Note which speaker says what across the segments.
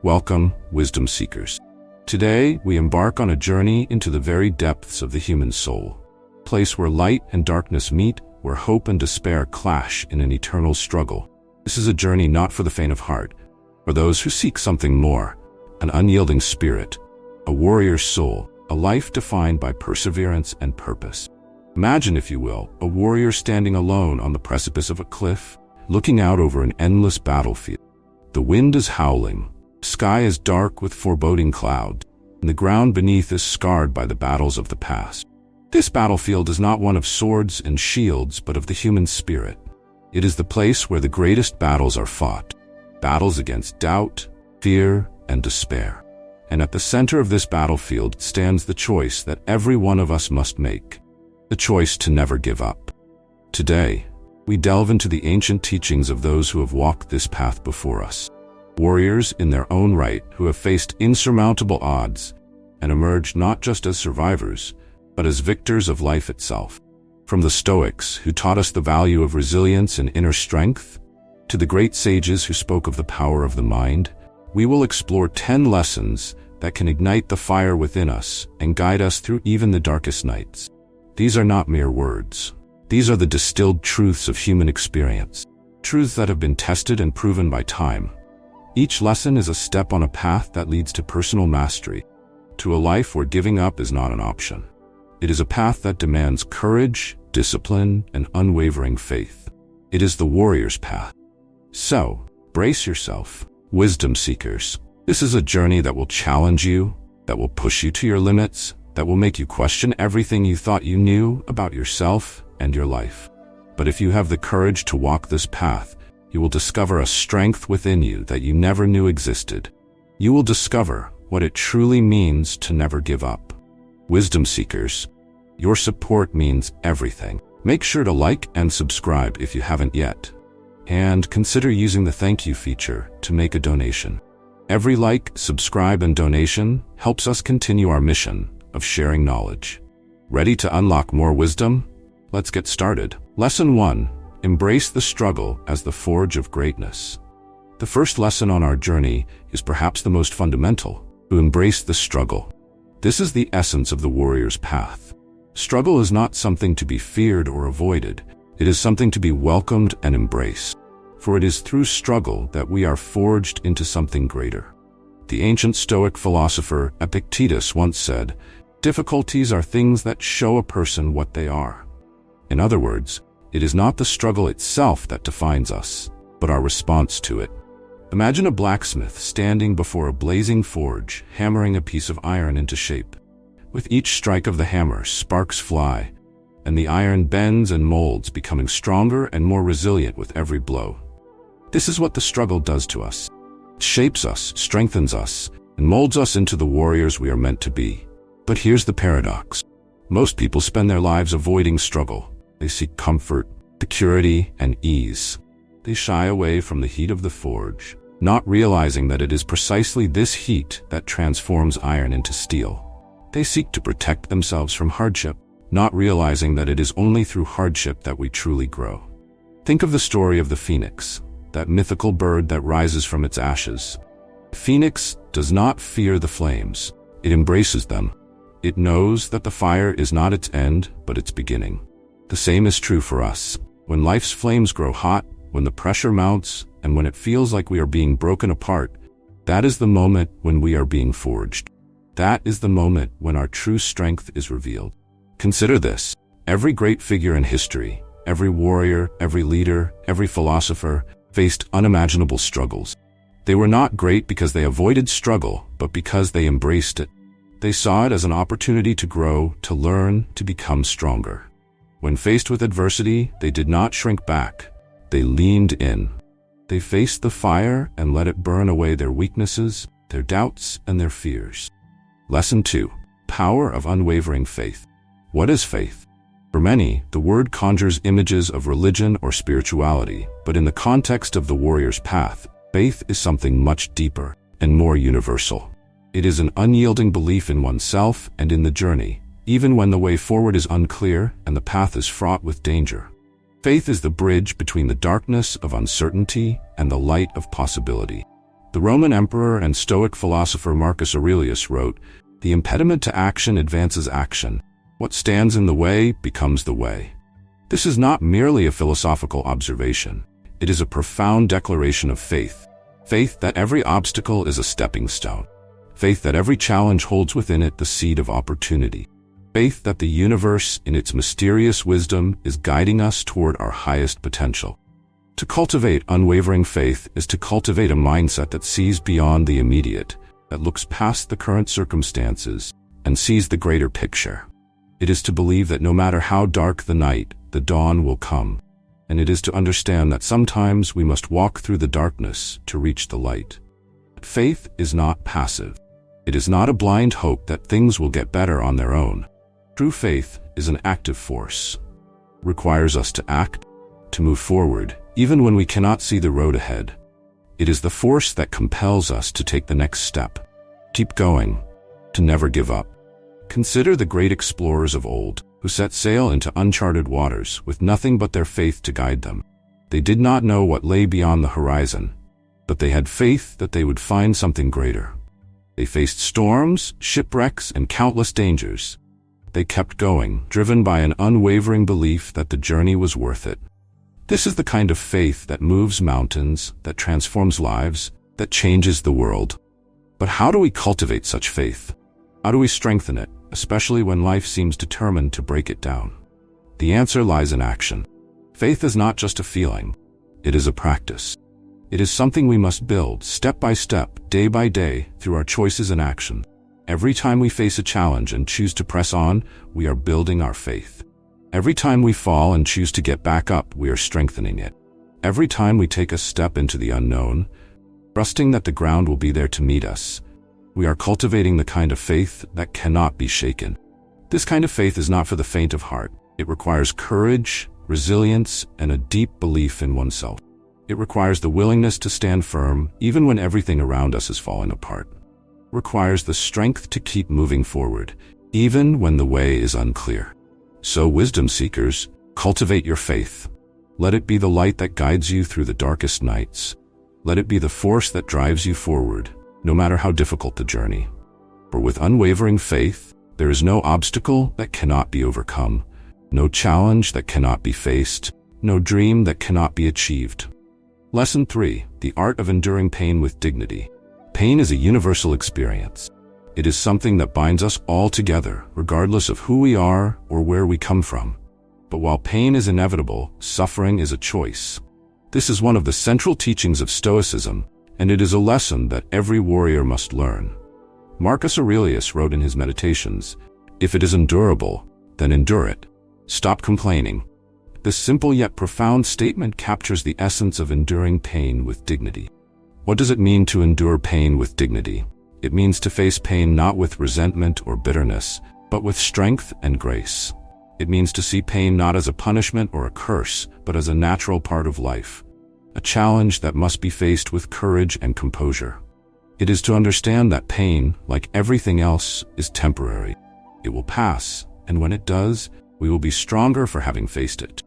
Speaker 1: Welcome, wisdom seekers. Today, we embark on a journey into the very depths of the human soul, a place where light and darkness meet, where hope and despair clash in an eternal struggle. This is a journey not for the faint of heart, for those who seek something more, an unyielding spirit, a warrior's soul, a life defined by perseverance and purpose. Imagine, if you will, a warrior standing alone on the precipice of a cliff, looking out over an endless battlefield. The wind is howling, the sky is dark with foreboding clouds, and the ground beneath is scarred by the battles of the past. This battlefield is not one of swords and shields, but of the human spirit. It is the place where the greatest battles are fought, battles against doubt, fear, and despair. And at the center of this battlefield stands the choice that every one of us must make, the choice to never give up. Today, we delve into the ancient teachings of those who have walked this path before us, warriors in their own right who have faced insurmountable odds and emerged not just as survivors, but as victors of life itself. From the Stoics, who taught us the value of resilience and inner strength, to the great sages who spoke of the power of the mind, we will explore 10 lessons that can ignite the fire within us and guide us through even the darkest nights. These are not mere words. These are the distilled truths of human experience, truths that have been tested and proven by time. Each lesson is a step on a path that leads to personal mastery, to a life where giving up is not an option. It is a path that demands courage, discipline, and unwavering faith. It is the warrior's path. So, brace yourself, wisdom seekers. This is a journey that will challenge you, that will push you to your limits, that will make you question everything you thought you knew about yourself and your life. But if you have the courage to walk this path, you will discover a strength within you that you never knew existed. You will discover what it truly means to never give up. Wisdom seekers, your support means everything. Make sure to like and subscribe if you haven't yet. And consider using the thank you feature to make a donation. Every like, subscribe, and donation helps us continue our mission of sharing knowledge. Ready to unlock more wisdom? Let's get started. Lesson 1. Embrace the struggle as the forge of greatness. The first lesson on our journey is perhaps the most fundamental: to embrace the struggle. This is the essence of the warrior's path. Struggle is not something to be feared or avoided. It is something to be welcomed and embraced. For it is through struggle that we are forged into something greater. The ancient Stoic philosopher Epictetus once said, "Difficulties are things that show a person what they are." In other words, it is not the struggle itself that defines us, but our response to it. Imagine a blacksmith standing before a blazing forge, hammering a piece of iron into shape. With each strike of the hammer, sparks fly, and the iron bends and molds, becoming stronger and more resilient with every blow. This is what the struggle does to us. It shapes us, strengthens us, and molds us into the warriors we are meant to be. But here's the paradox. Most people spend their lives avoiding struggle. They seek comfort, security, and ease. They shy away from the heat of the forge, not realizing that it is precisely this heat that transforms iron into steel. They seek to protect themselves from hardship, not realizing that it is only through hardship that we truly grow. Think of the story of the phoenix, that mythical bird that rises from its ashes. The phoenix does not fear the flames. It embraces them. It knows that the fire is not its end, but its beginning. The same is true for us. When life's flames grow hot, when the pressure mounts, and when it feels like we are being broken apart, that is the moment when we are being forged. That is the moment when our true strength is revealed. Consider this. Every great figure in history, every warrior, every leader, every philosopher, faced unimaginable struggles. They were not great because they avoided struggle, but because they embraced it. They saw it as an opportunity to grow, to learn, to become stronger. When faced with adversity, they did not shrink back. They leaned in. They faced the fire and let it burn away their weaknesses, their doubts, and their fears. Lesson 2. Power of unwavering faith. What is faith? For many, the word conjures images of religion or spirituality, but in the context of the warrior's path, faith is something much deeper and more universal. It is an unyielding belief in oneself and in the journey, even when the way forward is unclear and the path is fraught with danger. Faith is the bridge between the darkness of uncertainty and the light of possibility. The Roman emperor and Stoic philosopher Marcus Aurelius wrote, "The impediment to action advances action. What stands in the way becomes the way." This is not merely a philosophical observation. It is a profound declaration of faith. Faith that every obstacle is a stepping stone. Faith that every challenge holds within it the seed of opportunity. Faith that the universe, in its mysterious wisdom, is guiding us toward our highest potential. To cultivate unwavering faith is to cultivate a mindset that sees beyond the immediate, that looks past the current circumstances, and sees the greater picture. It is to believe that no matter how dark the night, the dawn will come. And it is to understand that sometimes we must walk through the darkness to reach the light. Faith is not passive. It is not a blind hope that things will get better on their own. True faith is an active force. It requires us to act, to move forward, even when we cannot see the road ahead. It is the force that compels us to take the next step, keep going, to never give up. Consider the great explorers of old, who set sail into uncharted waters with nothing but their faith to guide them. They did not know what lay beyond the horizon, but they had faith that they would find something greater. They faced storms, shipwrecks, and countless dangers. They kept going, driven by an unwavering belief that the journey was worth it. This is the kind of faith that moves mountains, that transforms lives, that changes the world. But how do we cultivate such faith? How do we strengthen it, especially when life seems determined to break it down? The answer lies in action. Faith is not just a feeling. It is a practice. It is something we must build step by step, day by day, through our choices and action. Every time we face a challenge and choose to press on, we are building our faith. Every time we fall and choose to get back up, we are strengthening it. Every time we take a step into the unknown, trusting that the ground will be there to meet us, we are cultivating the kind of faith that cannot be shaken. This kind of faith is not for the faint of heart. It requires courage, resilience, and a deep belief in oneself. It requires the willingness to stand firm even when everything around us is falling apart. It requires the strength to keep moving forward, even when the way is unclear. So, wisdom seekers, cultivate your faith. Let it be the light that guides you through the darkest nights. Let it be the force that drives you forward, no matter how difficult the journey. For with unwavering faith, there is no obstacle that cannot be overcome, no challenge that cannot be faced, no dream that cannot be achieved. Lesson 3. The art of enduring pain with dignity. Pain is a universal experience. It is something that binds us all together, regardless of who we are or where we come from. But while pain is inevitable, suffering is a choice. This is one of the central teachings of Stoicism, and it is a lesson that every warrior must learn. Marcus Aurelius wrote in his Meditations, "If it is endurable, then endure it. Stop complaining." This simple yet profound statement captures the essence of enduring pain with dignity. What does it mean to endure pain with dignity? It means to face pain not with resentment or bitterness, but with strength and grace. It means to see pain not as a punishment or a curse, but as a natural part of life, a challenge that must be faced with courage and composure. It is to understand that pain, like everything else, is temporary. It will pass, and when it does, we will be stronger for having faced it.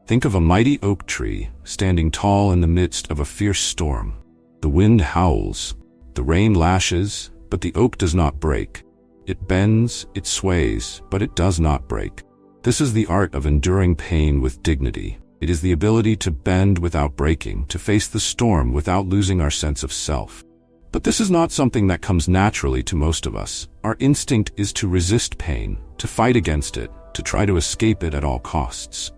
Speaker 1: Think of a mighty oak tree standing tall in the midst of a fierce storm. The wind howls, the rain lashes, but the oak does not break. It bends, it sways, but it does not break. This is the art of enduring pain with dignity. It is the ability to bend without breaking, to face the storm without losing our sense of self. But this is not something that comes naturally to most of us. Our instinct is to resist pain, to fight against it, to try to escape it at all costs.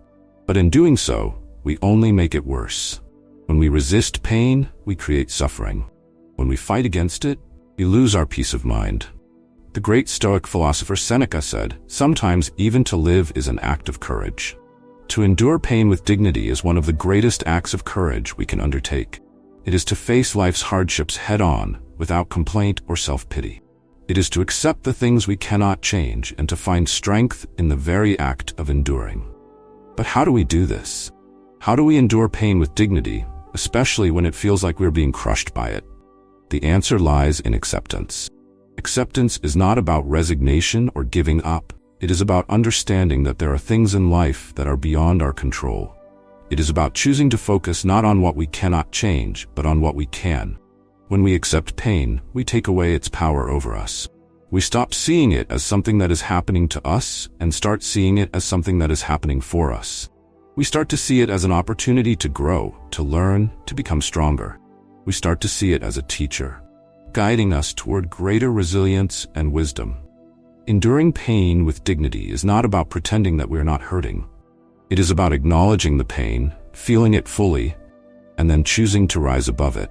Speaker 1: But in doing so, we only make it worse. When we resist pain, we create suffering. When we fight against it, we lose our peace of mind. The great Stoic philosopher Seneca said, "Sometimes even to live is an act of courage." To endure pain with dignity is one of the greatest acts of courage we can undertake. It is to face life's hardships head-on, without complaint or self-pity. It is to accept the things we cannot change and to find strength in the very act of enduring. But how do we do this? How do we endure pain with dignity, especially when it feels like we're being crushed by it? The answer lies in acceptance. Acceptance is not about resignation or giving up. It is about understanding that there are things in life that are beyond our control. It is about choosing to focus not on what we cannot change, but on what we can. When we accept pain, we take away its power over us. We stop seeing it as something that is happening to us and start seeing it as something that is happening for us. We start to see it as an opportunity to grow, to learn, to become stronger. We start to see it as a teacher, guiding us toward greater resilience and wisdom. Enduring pain with dignity is not about pretending that we're not hurting. It is about acknowledging the pain, feeling it fully, and then choosing to rise above it.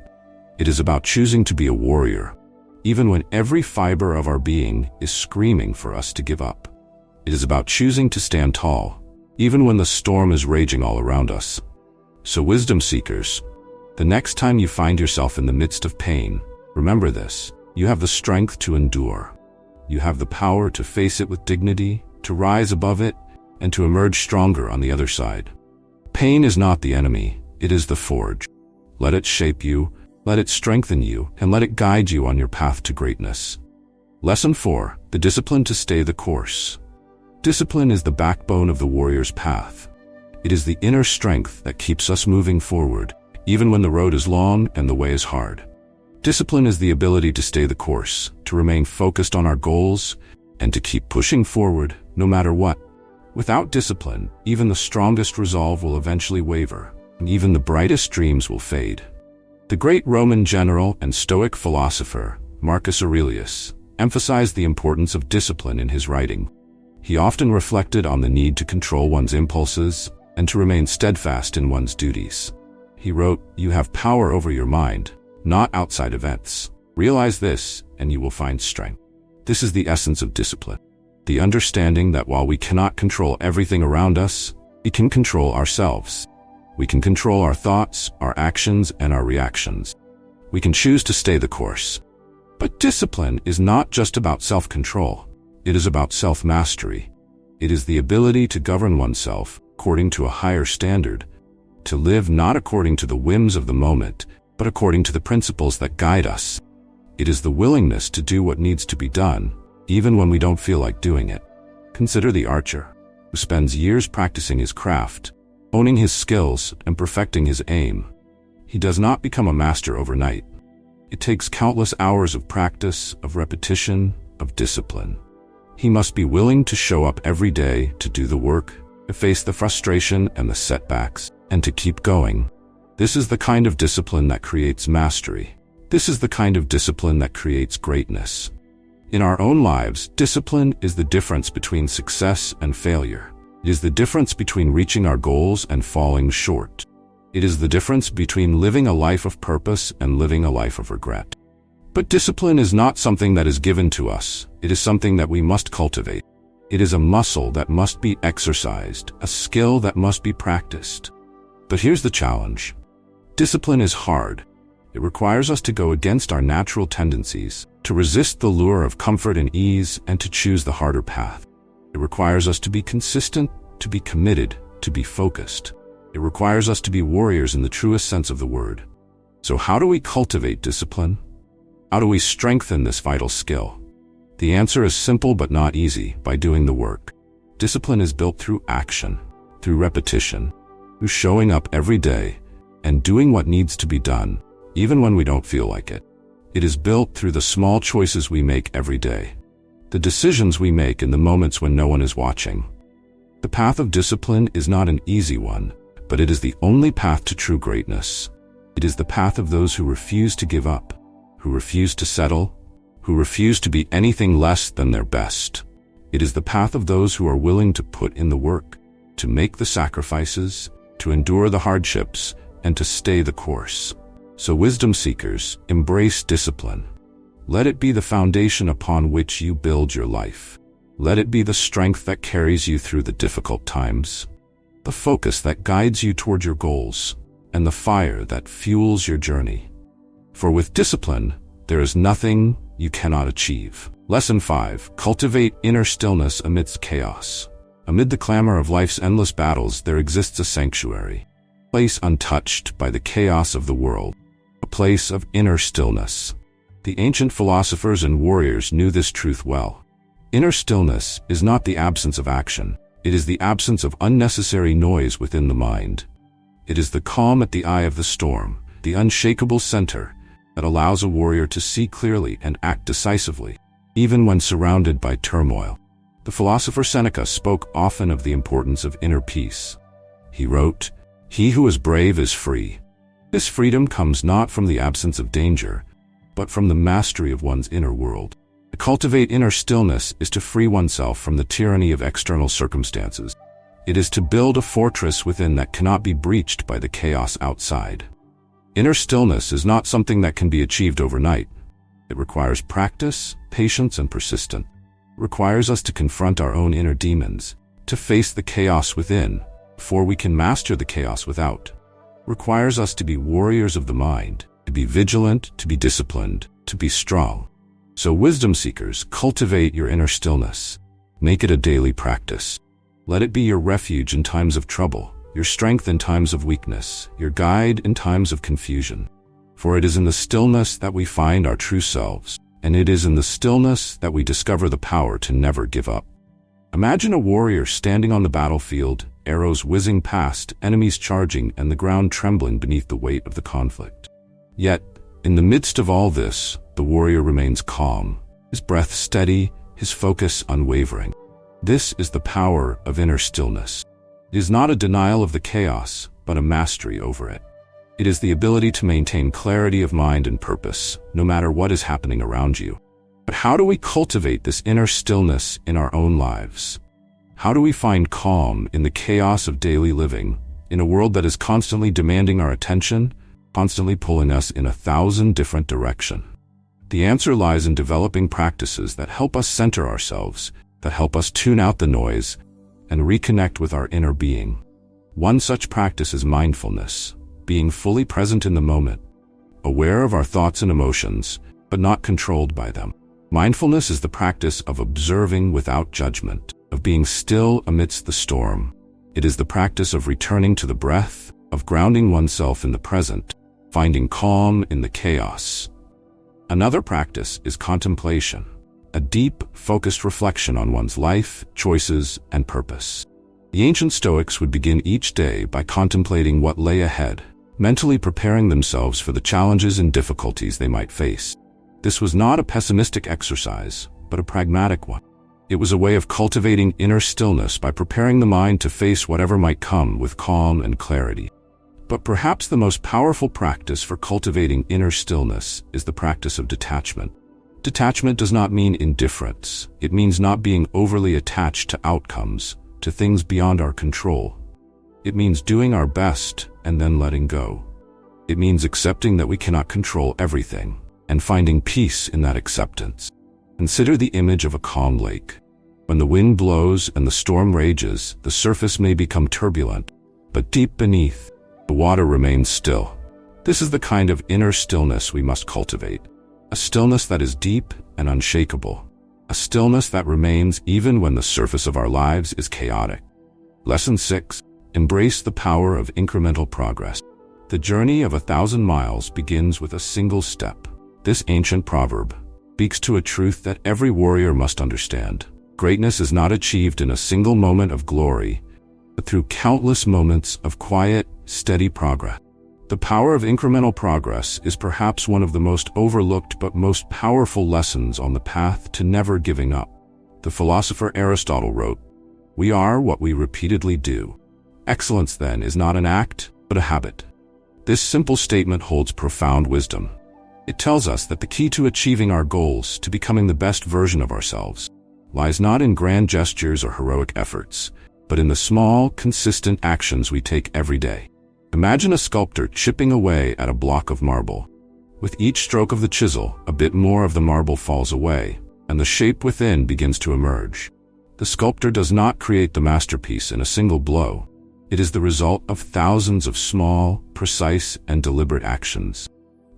Speaker 1: It is about choosing to be a warrior, even when every fiber of our being is screaming for us to give up. It is about choosing to stand tall, even when the storm is raging all around us. So wisdom seekers, the next time you find yourself in the midst of pain, remember this: you have the strength to endure. You have the power to face it with dignity, to rise above it, and to emerge stronger on the other side. Pain is not the enemy, it is the forge. Let it shape you, let it strengthen you, and let it guide you on your path to greatness. Lesson 4. The discipline to stay the course. Discipline is the backbone of the warrior's path. It is the inner strength that keeps us moving forward, even when the road is long and the way is hard. Discipline is the ability to stay the course, to remain focused on our goals, and to keep pushing forward no matter what. Without discipline, even the strongest resolve will eventually waver, and even the brightest dreams will fade. The great Roman general and Stoic philosopher, Marcus Aurelius, emphasized the importance of discipline in his writing. He often reflected on the need to control one's impulses and to remain steadfast in one's duties. He wrote, "You have power over your mind, not outside events. Realize this, and you will find strength." This is the essence of discipline. The understanding that while we cannot control everything around us, we can control ourselves. We can control our thoughts, our actions, and our reactions. We can choose to stay the course. But discipline is not just about self-control. It is about self-mastery. It is the ability to govern oneself according to a higher standard, to live not according to the whims of the moment, but according to the principles that guide us. It is the willingness to do what needs to be done, even when we don't feel like doing it. Consider the archer, who spends years practicing his craft, honing his skills and perfecting his aim. He does not become a master overnight. It takes countless hours of practice, of repetition, of discipline. He must be willing to show up every day to do the work, to face the frustration and the setbacks, and to keep going. This is the kind of discipline that creates mastery. This is the kind of discipline that creates greatness. In our own lives, discipline is the difference between success and failure. It is the difference between reaching our goals and falling short. It is the difference between living a life of purpose and living a life of regret. But discipline is not something that is given to us. It is something that we must cultivate. It is a muscle that must be exercised, a skill that must be practiced. But here's the challenge. Discipline is hard. It requires us to go against our natural tendencies, to resist the lure of comfort and ease, and to choose the harder path. It requires us to be consistent, to be committed, to be focused. It requires us to be warriors in the truest sense of the word. So how do we cultivate discipline? How do we strengthen this vital skill? The answer is simple but not easy: by doing the work. Discipline is built through action, through repetition, through showing up every day and doing what needs to be done, even when we don't feel like it. It is built through the small choices we make every day, the decisions we make in the moments when no one is watching. The path of discipline is not an easy one, but it is the only path to true greatness. It is the path of those who refuse to give up, who refuse to settle, who refuse to be anything less than their best. It is the path of those who are willing to put in the work, to make the sacrifices, to endure the hardships, and to stay the course. So wisdom seekers, embrace discipline. Let it be the foundation upon which you build your life. Let it be the strength that carries you through the difficult times, the focus that guides you toward your goals, and the fire that fuels your journey. For with discipline, there is nothing you cannot achieve. Lesson 5. Cultivate inner stillness amidst chaos. Amid the clamor of life's endless battles, there exists a sanctuary, a place untouched by the chaos of the world, a place of inner stillness. The ancient philosophers and warriors knew this truth well. Inner stillness is not the absence of action. It is the absence of unnecessary noise within the mind. It is the calm at the eye of the storm, the unshakable center that allows a warrior to see clearly and act decisively, even when surrounded by turmoil. The philosopher Seneca spoke often of the importance of inner peace. He wrote, "He who is brave is free." This freedom comes not from the absence of danger, but from the mastery of one's inner world. To cultivate inner stillness is to free oneself from the tyranny of external circumstances. It is to build a fortress within that cannot be breached by the chaos outside. Inner stillness is not something that can be achieved overnight. It requires practice, patience, and persistence. It requires us to confront our own inner demons, to face the chaos within, before we can master the chaos without. It requires us to be warriors of the mind, to be vigilant, to be disciplined, to be strong. So wisdom seekers, cultivate your inner stillness. Make it a daily practice. Let it be your refuge in times of trouble, your strength in times of weakness, your guide in times of confusion. For it is in the stillness that we find our true selves, and it is in the stillness that we discover the power to never give up. Imagine a warrior standing on the battlefield, arrows whizzing past, enemies charging, and the ground trembling beneath the weight of the conflict. Yet, in the midst of all this, the warrior remains calm, his breath steady, his focus unwavering. This is the power of inner stillness. It is not a denial of the chaos, but a mastery over it. It is the ability to maintain clarity of mind and purpose, no matter what is happening around you. But how do we cultivate this inner stillness in our own lives? How do we find calm in the chaos of daily living, in a world that is constantly demanding our attention, constantly pulling us in 1,000 different directions? The answer lies in developing practices that help us center ourselves, that help us tune out the noise, and reconnect with our inner being. One such practice is mindfulness, being fully present in the moment, aware of our thoughts and emotions, but not controlled by them. Mindfulness is the practice of observing without judgment, of being still amidst the storm. It is the practice of returning to the breath, of grounding oneself in the present, finding calm in the chaos. Another practice is contemplation, a deep, focused reflection on one's life, choices, and purpose. The ancient Stoics would begin each day by contemplating what lay ahead, mentally preparing themselves for the challenges and difficulties they might face. This was not a pessimistic exercise, but a pragmatic one. It was a way of cultivating inner stillness by preparing the mind to face whatever might come with calm and clarity. But perhaps the most powerful practice for cultivating inner stillness is the practice of detachment. Detachment does not mean indifference. It means not being overly attached to outcomes, to things beyond our control. It means doing our best and then letting go. It means accepting that we cannot control everything and finding peace in that acceptance. Consider the image of a calm lake. When the wind blows and the storm rages, the surface may become turbulent, but deep beneath, the water remains still. This is the kind of inner stillness we must cultivate. A stillness that is deep and unshakable. A stillness that remains even when the surface of our lives is chaotic. Lesson 6. Embrace the power of incremental progress. The journey of 1,000 miles begins with a single step. This ancient proverb speaks to a truth that every warrior must understand. Greatness is not achieved in a single moment of glory, but through countless moments of quiet, steady progress. The power of incremental progress is perhaps one of the most overlooked but most powerful lessons on the path to never giving up. The philosopher Aristotle wrote, "We are what we repeatedly do." Excellence, then, is not an act, but a habit. This simple statement holds profound wisdom. It tells us that the key to achieving our goals, to becoming the best version of ourselves, lies not in grand gestures or heroic efforts, but in the small, consistent actions we take every day. Imagine a sculptor chipping away at a block of marble. With each stroke of the chisel, a bit more of the marble falls away, and the shape within begins to emerge. The sculptor does not create the masterpiece in a single blow. It is the result of thousands of small, precise, and deliberate actions.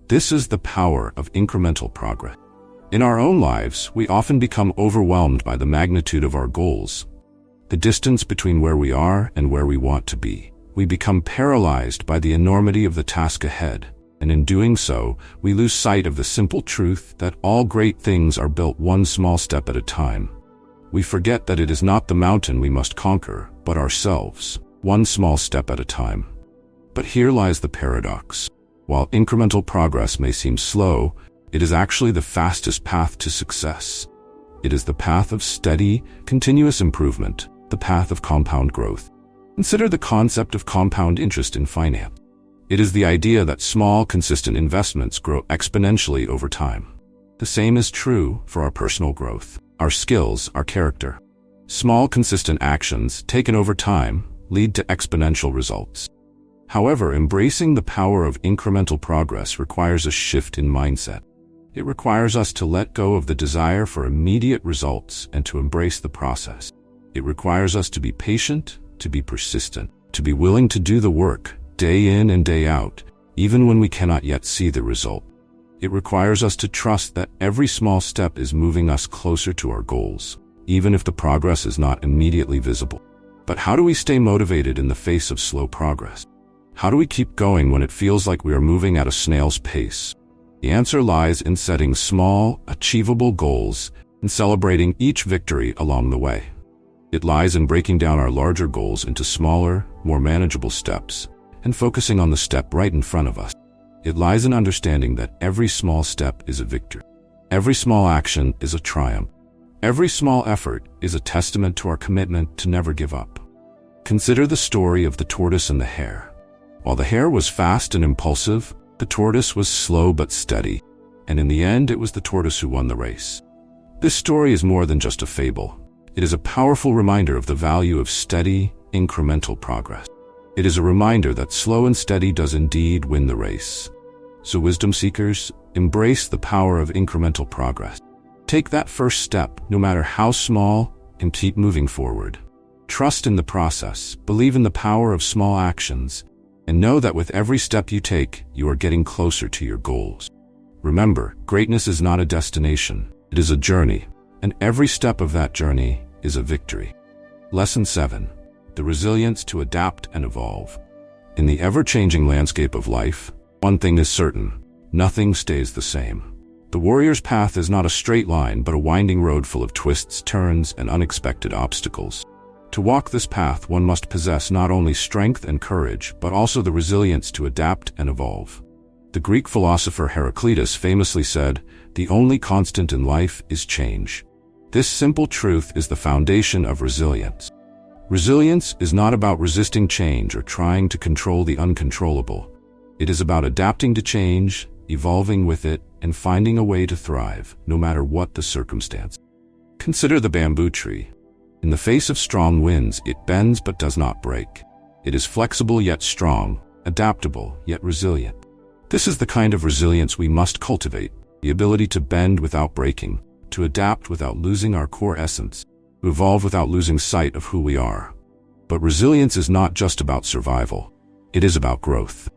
Speaker 1: This is the power of incremental progress. In our own lives, we often become overwhelmed by the magnitude of our goals, the distance between where we are and where we want to be. We become paralyzed by the enormity of the task ahead, and in doing so, we lose sight of the simple truth that all great things are built one small step at a time. We forget that it is not the mountain we must conquer, but ourselves, one small step at a time. But here lies the paradox. While incremental progress may seem slow, it is actually the fastest path to success. It is the path of steady, continuous improvement, the path of compound growth. Consider the concept of compound interest in finance. It is the idea that small, consistent investments grow exponentially over time. The same is true for our personal growth, our skills, our character. Small, consistent actions taken over time lead to exponential results. However, embracing the power of incremental progress requires a shift in mindset. It requires us to let go of the desire for immediate results and to embrace the process. It requires us to be patient, to be persistent, to be willing to do the work, day in and day out, even when we cannot yet see the result. It requires us to trust that every small step is moving us closer to our goals, even if the progress is not immediately visible. But how do we stay motivated in the face of slow progress? How do we keep going when it feels like we are moving at a snail's pace? The answer lies in setting small, achievable goals and celebrating each victory along the way. It lies in breaking down our larger goals into smaller, more manageable steps and focusing on the step right in front of us. It lies in understanding that every small step is a victory. Every small action is a triumph. Every small effort is a testament to our commitment to never give up. Consider the story of the tortoise and the hare. While the hare was fast and impulsive, the tortoise was slow but steady, and in the end it was the tortoise who won the race. This story is more than just a fable. It is a powerful reminder of the value of steady, incremental progress. It is a reminder that slow and steady does indeed win the race. So wisdom seekers, embrace the power of incremental progress. Take that first step, no matter how small, and keep moving forward. Trust in the process, believe in the power of small actions, and know that with every step you take, you are getting closer to your goals. Remember, greatness is not a destination, it is a journey, and every step of that journey is a victory. Lesson 7. The resilience to adapt and evolve. In the ever-changing landscape of life, one thing is certain: nothing stays the same. The warrior's path is not a straight line, but a winding road full of twists, turns, and unexpected obstacles. To walk this path, one must possess not only strength and courage, but also the resilience to adapt and evolve. The Greek philosopher Epictetus famously said, "The only constant in life is change." This simple truth is the foundation of resilience. Resilience is not about resisting change or trying to control the uncontrollable. It is about adapting to change, evolving with it, and finding a way to thrive, no matter what the circumstance. Consider the bamboo tree. In the face of strong winds, it bends but does not break. It is flexible yet strong, adaptable yet resilient. This is the kind of resilience we must cultivate, the ability to bend without breaking, to adapt without losing our core essence, to evolve without losing sight of who we are. But resilience is not just about survival. It is about growth.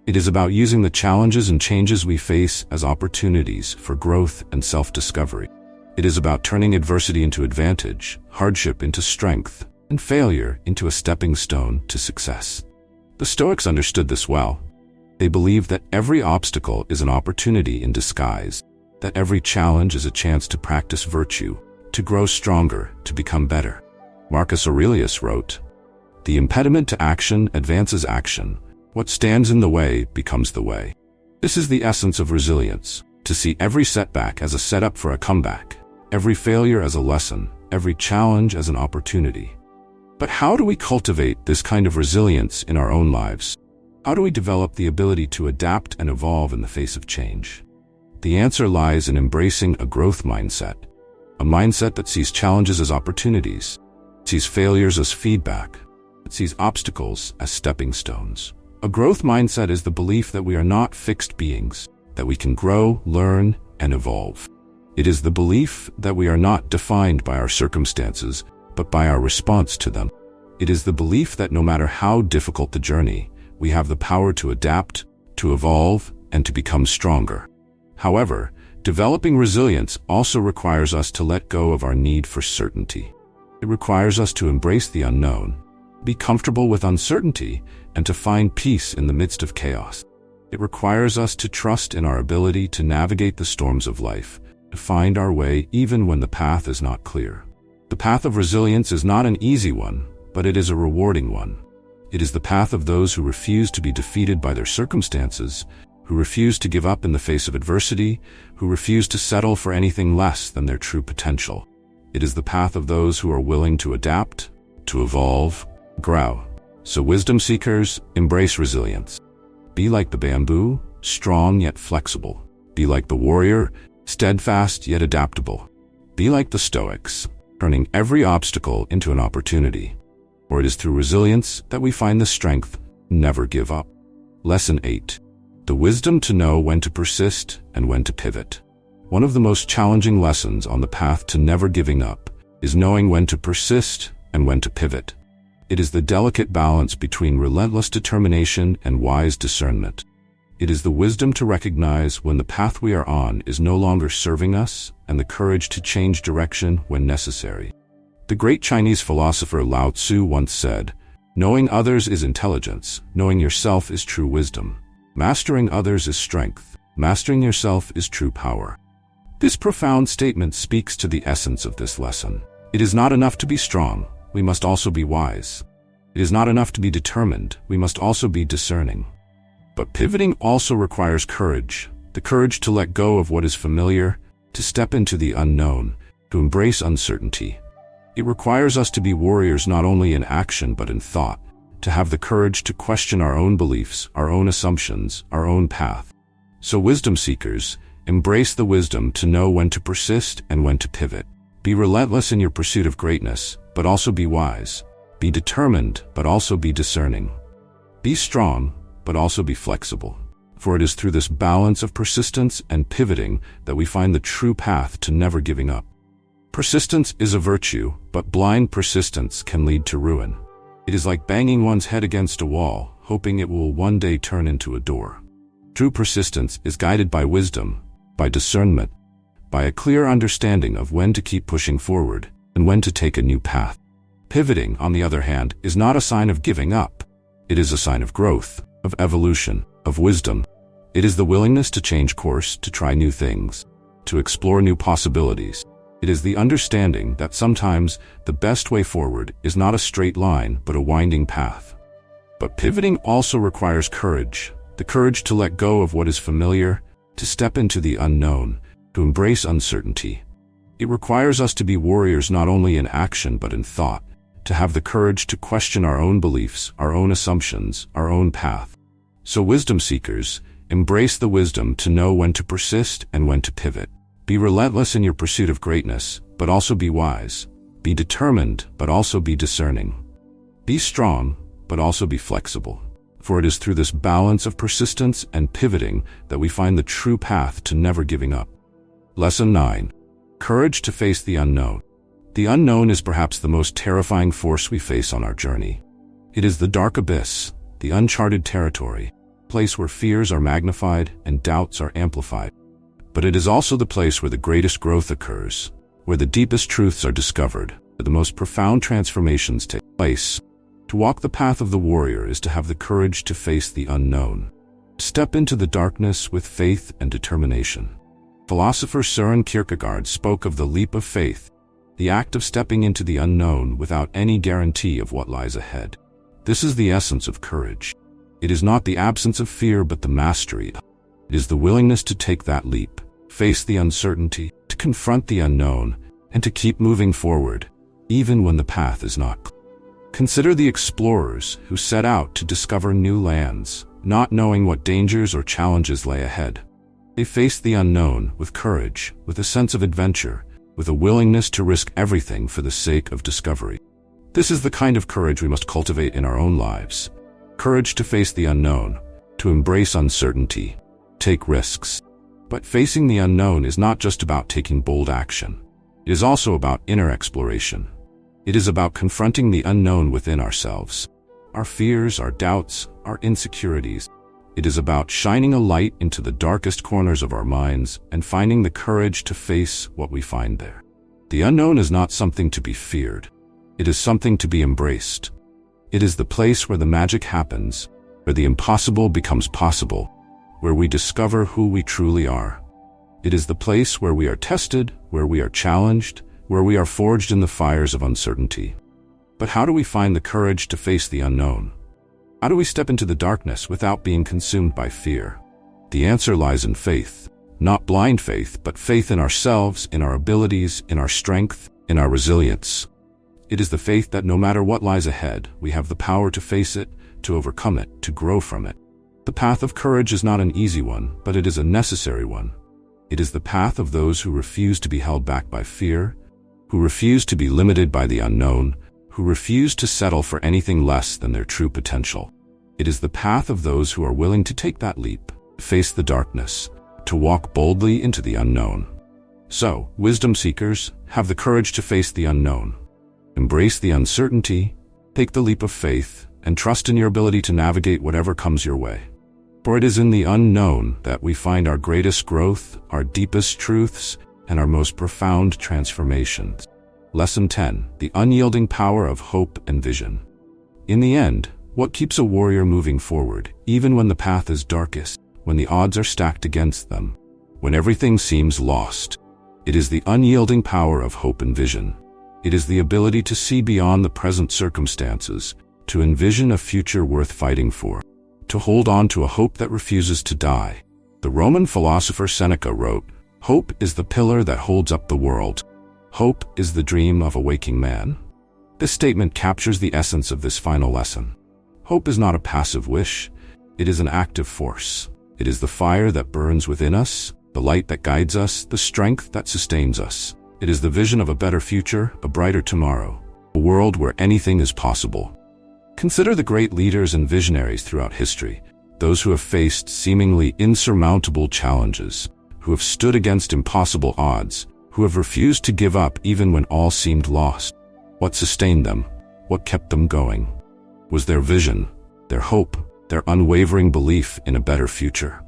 Speaker 1: It is about using the challenges and changes we face as opportunities for growth and self-discovery. It is about turning adversity into advantage, hardship into strength, and failure into a stepping stone to success. The Stoics understood this well. They believed that every obstacle is an opportunity in disguise, that every challenge is a chance to practice virtue, to grow stronger, to become better. Marcus Aurelius wrote, "The impediment to action advances action. What stands in the way becomes the way." This is the essence of resilience, to see every setback as a setup for a comeback, every failure as a lesson, every challenge as an opportunity. But how do we cultivate this kind of resilience in our own lives? How do we develop the ability to adapt and evolve in the face of change? The answer lies in embracing a growth mindset, a mindset that sees challenges as opportunities, sees failures as feedback, that sees obstacles as stepping stones. A growth mindset is the belief that we are not fixed beings, that we can grow, learn, and evolve. It is the belief that we are not defined by our circumstances, but by our response to them. It is the belief that no matter how difficult the journey, we have the power to adapt, to evolve, and to become stronger. However, developing resilience also requires us to let go of our need for certainty. It requires us to embrace the unknown, be comfortable with uncertainty, and to find peace in the midst of chaos. It requires us to trust in our ability to navigate the storms of life, to find our way even when the path is not clear. The path of resilience is not an easy one, but it is a rewarding one. It is the path of those who refuse to be defeated by their circumstances, who refuse to give up in the face of adversity, who refuse to settle for anything less than their true potential. It is the path of those who are willing to adapt, to evolve, grow. So wisdom seekers, embrace resilience. Be like the bamboo, strong yet flexible. Be like the warrior, steadfast yet adaptable. Be like the Stoics, turning every obstacle into an opportunity. For it is through resilience that we find the strength, never give up. Lesson 8. The wisdom to know when to persist and when to pivot. One of the most challenging lessons on the path to never giving up is knowing when to persist and when to pivot. It is the delicate balance between relentless determination and wise discernment. It is the wisdom to recognize when the path we are on is no longer serving us and the courage to change direction when necessary. The great Chinese philosopher Lao Tzu once said, "Knowing others is intelligence, knowing yourself is true wisdom. Mastering others is strength, mastering yourself is true power." This profound statement speaks to the essence of this lesson. It is not enough to be strong, we must also be wise. It is not enough to be determined, we must also be discerning. But pivoting also requires courage, the courage to let go of what is familiar, to step into the unknown, to embrace uncertainty. It requires us to be warriors not only in action but in thought, to have the courage to question our own beliefs, our own assumptions, our own path. So wisdom seekers, embrace the wisdom to know when to persist and when to pivot. Be relentless in your pursuit of greatness, but also be wise. Be determined, but also be discerning. Be strong, but also be flexible. For it is through this balance of persistence and pivoting that we find the true path to never giving up. Persistence is a virtue, but blind persistence can lead to ruin. It is like banging one's head against a wall, hoping it will one day turn into a door. True persistence is guided by wisdom, by discernment, by a clear understanding of when to keep pushing forward and when to take a new path. Pivoting, on the other hand, is not a sign of giving up. It is a sign of growth, of evolution, of wisdom. It is the willingness to change course, to try new things, to explore new possibilities. It is the understanding that sometimes the best way forward is not a straight line but a winding path. But pivoting also requires courage, the courage to let go of what is familiar, to step into the unknown, to embrace uncertainty. It requires us to be warriors not only in action but in thought, to have the courage to question our own beliefs, our own assumptions, our own path. So wisdom seekers, embrace the wisdom to know when to persist and when to pivot. Be relentless in your pursuit of greatness, but also be wise. Be determined, but also be discerning. Be strong, but also be flexible. For it is through this balance of persistence and pivoting that we find the true path to never giving up. Lesson 9. Courage to face the unknown. The unknown is perhaps the most terrifying force we face on our journey. It is the dark abyss, the uncharted territory, a place where fears are magnified and doubts are amplified. But it is also the place where the greatest growth occurs, where the deepest truths are discovered, where the most profound transformations take place. To walk the path of the warrior is to have the courage to face the unknown. Step into the darkness with faith and determination. Philosopher Søren Kierkegaard spoke of the leap of faith, the act of stepping into the unknown without any guarantee of what lies ahead. This is the essence of courage. It is not the absence of fear but the mastery. It is the willingness to take that leap, face the uncertainty, to confront the unknown, and to keep moving forward, even when the path is not clear. Consider the explorers who set out to discover new lands, not knowing what dangers or challenges lay ahead. They faced the unknown with courage, with a sense of adventure, with a willingness to risk everything for the sake of discovery. This is the kind of courage we must cultivate in our own lives. Courage to face the unknown, to embrace uncertainty, take risks. But facing the unknown is not just about taking bold action. It is also about inner exploration. It is about confronting the unknown within ourselves, our fears, our doubts, our insecurities. It is about shining a light into the darkest corners of our minds and finding the courage to face what we find there. The unknown is not something to be feared. It is something to be embraced. It is the place where the magic happens, where the impossible becomes possible, where we discover who we truly are. It is the place where we are tested, where we are challenged, where we are forged in the fires of uncertainty. But how do we find the courage to face the unknown? How do we step into the darkness without being consumed by fear? The answer lies in faith. Not blind faith, but faith in ourselves, in our abilities, in our strength, in our resilience. It is the faith that no matter what lies ahead, we have the power to face it, to overcome it, to grow from it. The path of courage is not an easy one, but it is a necessary one. It is the path of those who refuse to be held back by fear, who refuse to be limited by the unknown, who refuse to settle for anything less than their true potential. It is the path of those who are willing to take that leap, face the darkness, to walk boldly into the unknown. So, wisdom seekers, have the courage to face the unknown. Embrace the uncertainty, take the leap of faith, and trust in your ability to navigate whatever comes your way. For it is in the unknown that we find our greatest growth, our deepest truths, and our most profound transformations. Lesson 10. The unyielding power of hope and vision. In the end, what keeps a warrior moving forward, even when the path is darkest, when the odds are stacked against them, when everything seems lost? It is the unyielding power of hope and vision. It is the ability to see beyond the present circumstances, to envision a future worth fighting for, to hold on to a hope that refuses to die. The Roman philosopher Seneca wrote, "Hope is the pillar that holds up the world. Hope is the dream of a waking man." This statement captures the essence of this final lesson. Hope is not a passive wish. It is an active force. It is the fire that burns within us, the light that guides us, the strength that sustains us. It is the vision of a better future, a brighter tomorrow, a world where anything is possible. Consider the great leaders and visionaries throughout history, those who have faced seemingly insurmountable challenges, who have stood against impossible odds, who have refused to give up even when all seemed lost. What sustained them? What kept them going? Was their vision, their hope, their unwavering belief in a better future.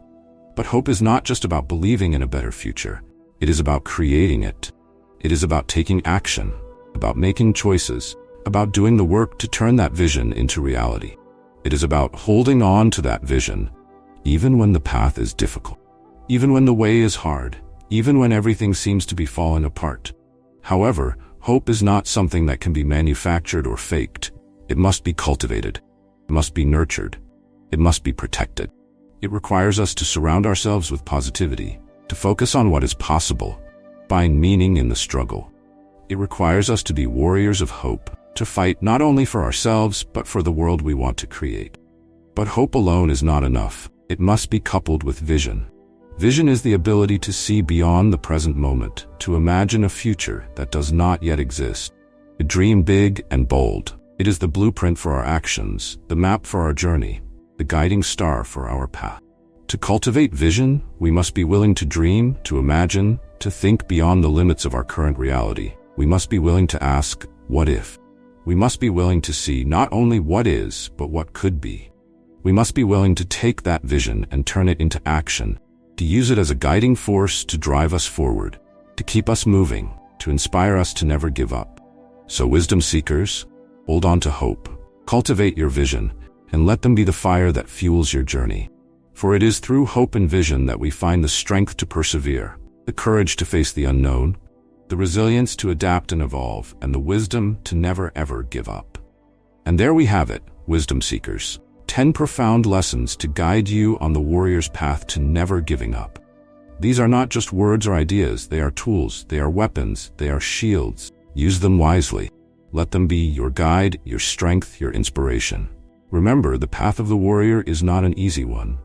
Speaker 1: But hope is not just about believing in a better future. It is about creating it. It is about taking action, about making choices, about doing the work to turn that vision into reality. It is about holding on to that vision, even when the path is difficult, even when the way is hard, even when everything seems to be falling apart. However, hope is not something that can be manufactured or faked. It must be cultivated. It must be nurtured. It must be protected. It requires us to surround ourselves with positivity, to focus on what is possible, find meaning in the struggle. It requires us to be warriors of hope, to fight not only for ourselves, but for the world we want to create. But hope alone is not enough. It must be coupled with vision. Vision is the ability to see beyond the present moment, to imagine a future that does not yet exist. To dream big and bold. It is the blueprint for our actions, the map for our journey, the guiding star for our path. To cultivate vision, we must be willing to dream, to imagine, to think beyond the limits of our current reality. We must be willing to ask, what if? We must be willing to see not only what is, but what could be. We must be willing to take that vision and turn it into action, to use it as a guiding force to drive us forward, to keep us moving, to inspire us to never give up. So wisdom seekers, hold on to hope, cultivate your vision, and let them be the fire that fuels your journey. For it is through hope and vision that we find the strength to persevere, the courage to face the unknown, the resilience to adapt and evolve, and the wisdom to never ever give up. And there we have it, wisdom seekers. 10 profound lessons to guide you on the warrior's path to never giving up. These are not just words or ideas, they are tools, they are weapons, they are shields. Use them wisely. Let them be your guide, your strength, your inspiration. Remember, the path of the warrior is not an easy one,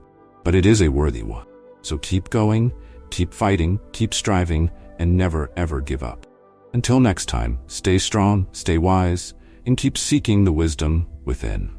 Speaker 1: but it is a worthy one. So keep going, keep fighting, keep striving, and never ever give up. Until next time, stay strong, stay wise, and keep seeking the wisdom within.